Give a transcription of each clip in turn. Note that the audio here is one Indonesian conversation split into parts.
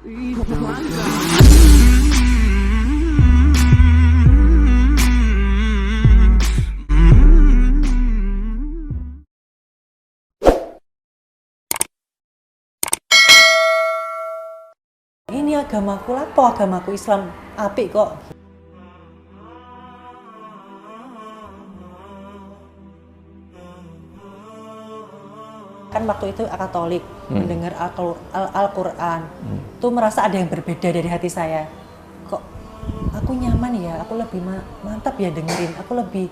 Ini agamaku lapo, agamaku Islam apik kok. Kan waktu itu Katolik, mendengar Al-Quran, tuh merasa ada yang berbeda dari hati saya. Kok aku nyaman ya, aku lebih mantap ya dengerin, aku lebih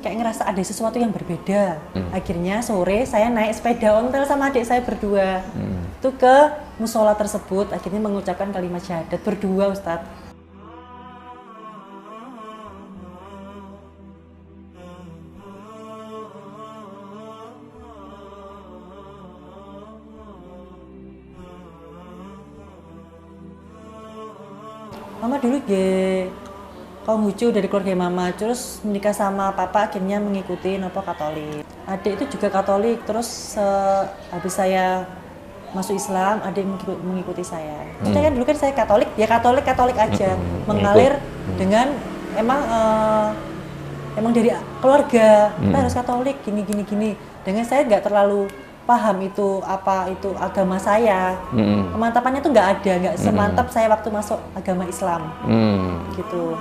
kayak ngerasa ada sesuatu yang berbeda. Akhirnya sore saya naik sepeda ontel sama adik saya berdua, itu ke musola tersebut, akhirnya mengucapkan kalimat syahadat berdua, Ustadz. Mama dulu kaum Hucu dari keluarga mama, terus menikah sama papa akhirnya mengikuti Katolik. Adik itu juga Katolik, terus habis saya masuk Islam, adik mengikuti saya. Kita kan dulu kan saya Katolik, ya Katolik aja, mengalir dengan emang dari keluarga kita harus Katolik gini. Dengan saya nggak terlalu paham itu apa itu agama saya, kemantapannya tuh nggak ada, nggak semantap saya waktu masuk agama Islam, gitu.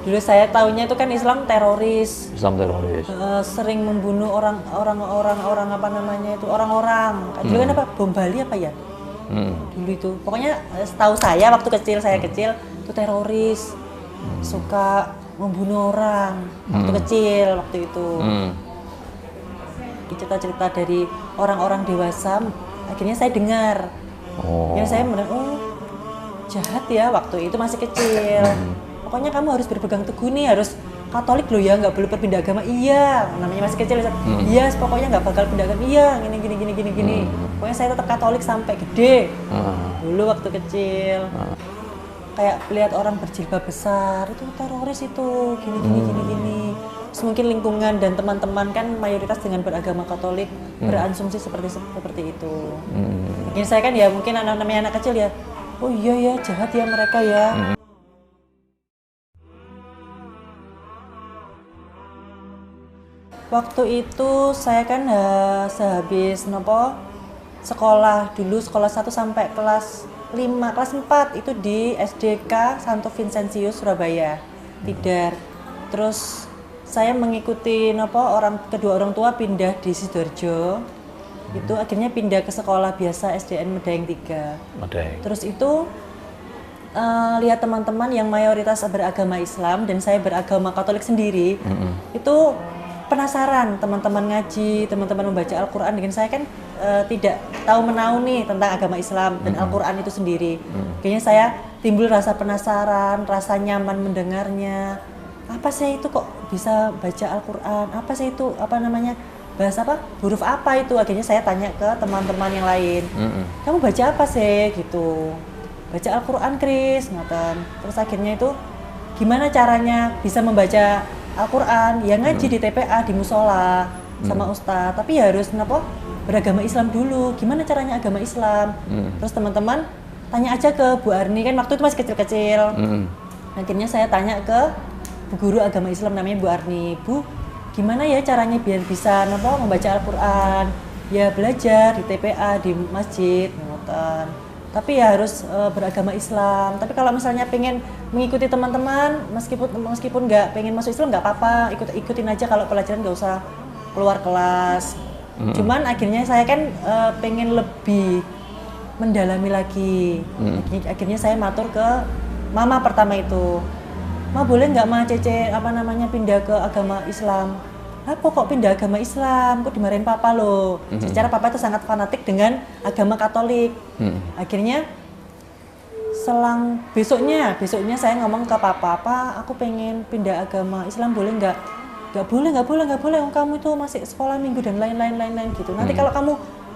Dulu saya tahunya itu kan Islam teroris. Sering membunuh orang-orang dulu kan apa bom Bali apa ya, dulu itu pokoknya setahu saya waktu kecil itu teroris, suka membunuh orang waktu kecil waktu itu. Cerita-cerita dari orang-orang dewasa akhirnya saya dengar. Akhirnya saya mendengar, oh jahat ya, waktu itu masih kecil. Pokoknya kamu harus berpegang teguh nih, harus Katolik loh ya, nggak boleh berpindah agama. Iya, namanya masih kecil. Iya, pokoknya nggak bakal pindah agama. Iya, gini. Pokoknya saya tetap Katolik sampai gede. Dulu waktu kecil. Kayak lihat orang berjilbab besar itu teroris itu gini. Terus mungkin lingkungan dan teman-teman kan mayoritas dengan beragama Katolik berasumsi seperti itu. Mungkin saya kan ya mungkin namanya anak kecil ya, oh iya ya jahat ya mereka ya. Waktu itu saya kan sehabis sekolah 1 sampai kelas 5, kelas 4 itu di SDK Santo Vincentius Surabaya, Tidar. Terus saya mengikuti kedua orang tua pindah di Sidoarjo. Itu akhirnya pindah ke sekolah biasa SDN Medaeng 3. Terus itu lihat teman-teman yang mayoritas beragama Islam dan saya beragama Katolik sendiri. Itu penasaran, teman-teman ngaji, teman-teman membaca Al-Quran dengan saya kan tidak tahu menahu nih tentang agama Islam dan Al-Quran itu sendiri. Kayaknya saya timbul rasa penasaran, rasa nyaman mendengarnya. Apa sih itu kok bisa baca Al-Quran? Apa sih itu bahasa apa? Huruf apa itu? Akhirnya saya tanya ke teman-teman yang lain. Kamu baca apa sih gitu? Baca Al-Quran, Kris, ngoten. Terus akhirnya itu gimana caranya bisa membaca Al-Quran? Ya ngaji di TPA, di musola sama ustadz, tapi ya harus beragama Islam dulu. Gimana caranya agama Islam? Terus teman-teman tanya aja ke Bu Arni, kan waktu itu masih kecil-kecil. Akhirnya saya tanya ke Bu Guru agama Islam namanya Bu Arni. Bu, gimana ya caranya biar bisa membaca Al-Quran? Ya belajar di TPA, di masjid, ngoten. Tapi ya harus beragama Islam. Tapi kalau misalnya pengen mengikuti teman-teman, meskipun nggak pengen masuk Islam nggak apa-apa, ikutin aja kalau pelajaran nggak usah keluar kelas. Cuman akhirnya saya kan pengen lebih mendalami lagi. Akhirnya saya matur ke mama pertama itu, Ma boleh nggak Ma Cece pindah ke agama Islam? Apa kok pindah agama Islam? Kok dimarahin papa loh? Secara papa itu sangat fanatik dengan agama Katolik. Akhirnya selang besoknya saya ngomong ke papa, aku pengen pindah agama Islam, boleh nggak? Nggak boleh, kamu itu masih sekolah minggu dan lain-lain gitu. Nanti kalau kamu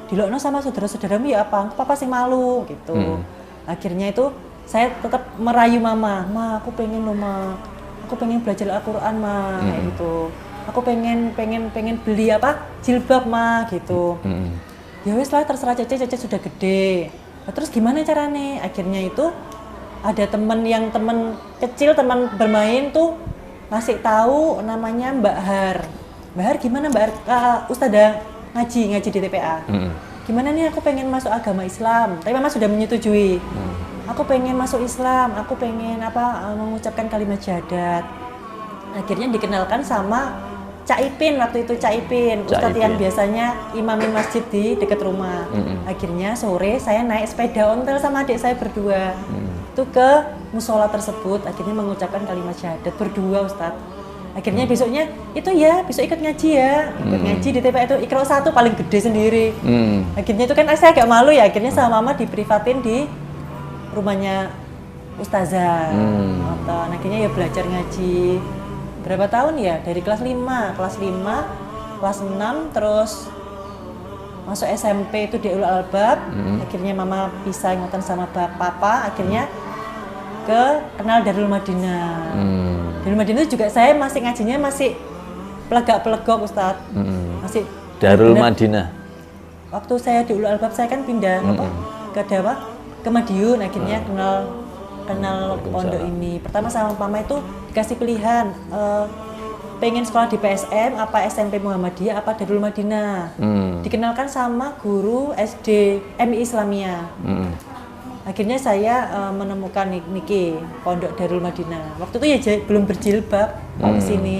dilokno sama saudara-saudaramu ya apa? Papa sih malu gitu. Akhirnya itu saya tetap merayu mama, aku pengen loh Ma, aku pengen belajar Al-Quran Ma, gitu. aku pengen beli apa jilbab mah gitu. Ya wes lah terserah Cece sudah gede. Nah, terus gimana caranya? Akhirnya itu ada temen kecil, teman bermain tuh ngasih tahu namanya Mbak Har. Mbak Har gimana Mbak Har? Ustadzah ngaji di TPA. Gimana nih aku pengen masuk agama Islam, tapi mama sudah menyetujui. Aku pengen masuk Islam, aku pengen mengucapkan kalimat syahadat. Akhirnya dikenalkan sama Cak Ipin, waktu itu Cak Ipin, Ustadz yang biasanya imamin masjid di dekat rumah. Akhirnya sore saya naik sepeda ontel sama adik saya berdua. Itu ke musola tersebut, akhirnya mengucapkan kalimat syahadat berdua Ustadz. Akhirnya besoknya besok ikut ngaji ya. Ikut ngaji di TPA itu Iqra 1 paling gede sendiri. Akhirnya itu kan saya agak malu ya, akhirnya sama mama diprivatin di rumahnya Ustazah. Akhirnya ya belajar ngaji. Berapa tahun ya? Dari kelas 5, kelas 6, terus masuk SMP itu di Ulul Albab. Akhirnya mama pisah ingatan sama papa, akhirnya kenal Darul Madinah. Darul Madinah juga saya masih ngajinya masih pelegok Ustadz. Masih Darul Madinah. Waktu saya di Ulul Albab saya kan pindah ke Madiun, akhirnya kenal pondok ini. Pertama sama mama itu dikasih pilihan pengen sekolah di PSM apa SMP Muhammadiyah apa Darul Madinah. Dikenalkan sama guru SD MI Islamiyah. Akhirnya saya menemukan Niki pondok Darul Madinah. Waktu itu ya belum berjilbab di sini.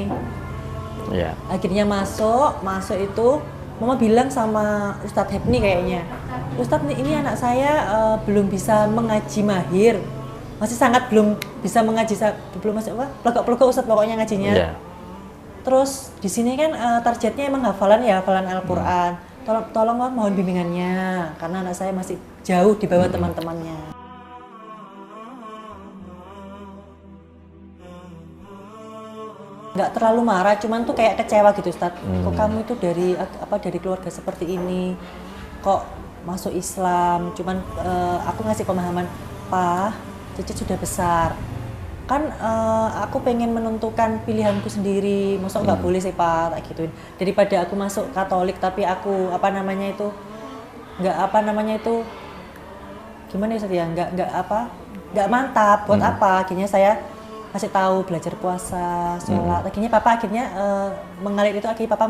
Yeah. Akhirnya masuk itu mama bilang sama Ustadz Hepni kayaknya, Ustadz ini anak saya belum bisa mengaji mahir. Masih sangat belum bisa mengaji, belum masuk pelekok Ustadz pokoknya ngajinya. Yeah. Terus di sini kan targetnya emang hafalan Al-Qur'an. Tolong mohon bimbingannya karena anak saya masih jauh di bawah teman-temannya. Nggak terlalu marah, cuman tuh kayak kecewa gitu Ustadz. Kok kamu itu dari keluarga seperti ini, kok masuk Islam? Cuman aku ngasih pemahaman, Pak, Cece sudah besar. Kan aku pengen menentukan pilihanku sendiri, masa nggak boleh sih Pak, tak gituin. Daripada aku masuk Katolik tapi aku gimana ya nggak mantap buat apa. Akhirnya saya kasih tahu belajar puasa, sholat. Akhirnya papa mengalir itu, akhirnya papa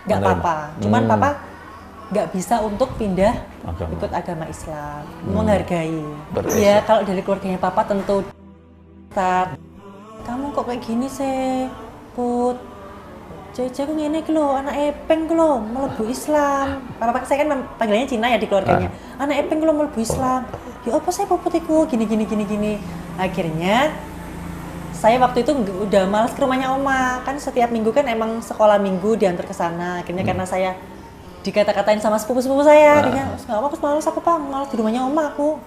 nggak apa-apa. Cuman papa nggak bisa untuk pindah ikut agama Islam, menghargai. Ya kalau dari keluarganya papa tentu. Kamu kok kayak gini sih, Put? Cece aku ngene iki lho, anak epeng ku lho mlebu Islam. Papa saya kan panggilannya Cina ya di keluarganya. Anak epeng ku lho mlebu Islam. Ya apa sih Put iku gini. Akhirnya saya waktu itu udah malas ke rumahnya Oma. Kan setiap minggu kan emang sekolah minggu diantar ke sana. Akhirnya karena saya dikata-katain sama sepupu-sepupu saya, akhirnya aku malas di rumahnya Oma aku.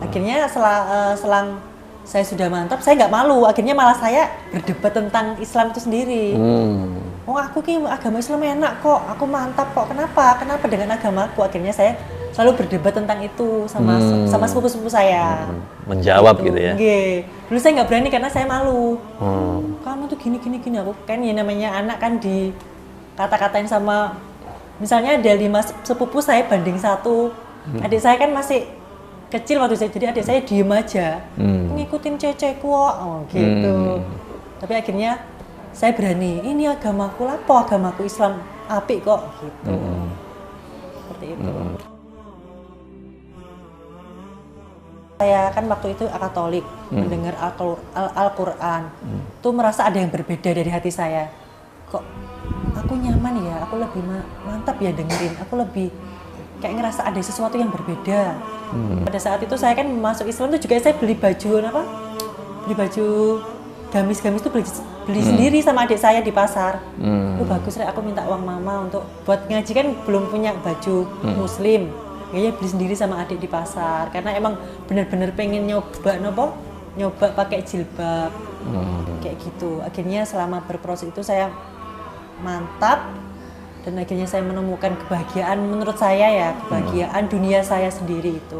Akhirnya selang saya sudah mantap, saya nggak malu. Akhirnya malah saya berdebat tentang Islam itu sendiri. Oh aku agama Islam enak kok, aku mantap kok. Kenapa dengan agamaku? Akhirnya saya selalu berdebat tentang itu sama sepupu-sepupu saya. Menjawab gitu ya? Dulu saya nggak berani karena saya malu. Kamu tuh gini. Aku kan ya namanya anak kan di kata-katain sama, misalnya ada 5 sepupu saya banding 1. Adik saya kan masih kecil waktu saya, jadi adik saya diem aja, ngikutin Cece kok, gitu. Tapi akhirnya saya berani, ini agamaku agamaku Islam apik kok, gitu. Seperti itu. Saya kan waktu itu Katolik, mendengar Al-Qur'an, tuh merasa ada yang berbeda dari hati saya. Kok aku nyaman ya, aku lebih mantap ya dengerin, aku lebih kayak ngerasa ada sesuatu yang berbeda. Pada saat itu saya kan masuk Islam tuh juga saya beli baju gamis-gamis tuh beli sendiri sama adik saya di pasar. Bagus aku minta uang mama untuk buat ngaji, kan belum punya baju muslim. Kayaknya beli sendiri sama adik di pasar karena emang benar-benar pengen nyoba pakai jilbab. Kayak gitu. Akhirnya selama berproses itu saya mantap. Dan akhirnya saya menemukan kebahagiaan, menurut saya ya, kebahagiaan dunia saya sendiri itu.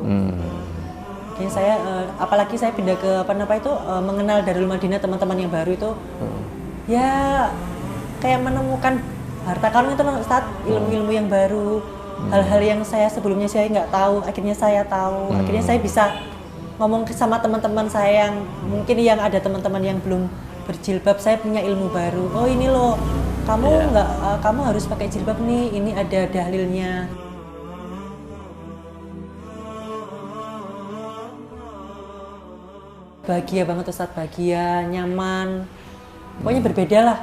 Akhirnya saya, apalagi saya pindah ke mengenal Darul Madinah, teman-teman yang baru itu, ya kayak menemukan harta karun itu loh Ustadz, ilmu-ilmu yang baru, hal-hal yang sebelumnya saya nggak tahu, akhirnya saya tahu, akhirnya saya bisa ngomong sama teman-teman saya yang mungkin yang ada teman-teman yang belum berjilbab, saya punya ilmu baru. Oh ini loh, kamu kamu harus pakai jilbab nih, ini ada dalilnya. Bahagia banget Ustadz, bahagia, nyaman, pokoknya berbeda lah,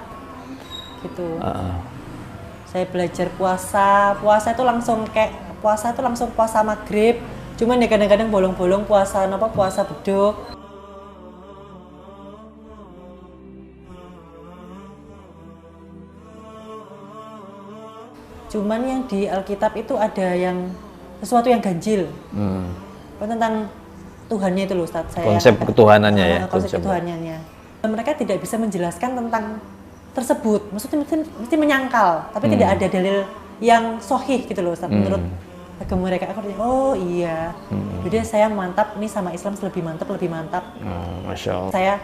gitu. Saya belajar puasa itu langsung puasa maghrib. Cuman ya kadang-kadang bolong-bolong puasa beduk. Cuman yang di Alkitab itu ada yang sesuatu yang ganjil. Tentang Tuhannya itu loh Ustadz. Konsep ketuhanannya ya. Konsep ketuhanannya. Mereka tidak bisa menjelaskan tentang tersebut. Maksudnya mesti menyangkal, tapi tidak ada dalil yang sahih gitu loh Ustadz, menurut agama mereka. Aku oh iya, jadi saya mantap nih sama Islam, lebih mantap. Masya Allah. Saya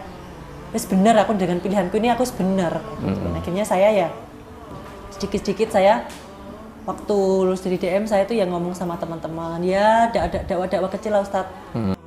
benar, aku dengan pilihanku ini aku benar. Akhirnya saya ya sedikit-sedikit saya waktu lulus dari DM saya tuh yang ngomong sama teman-teman ya dakwah-dakwah kecil lah Ustadz.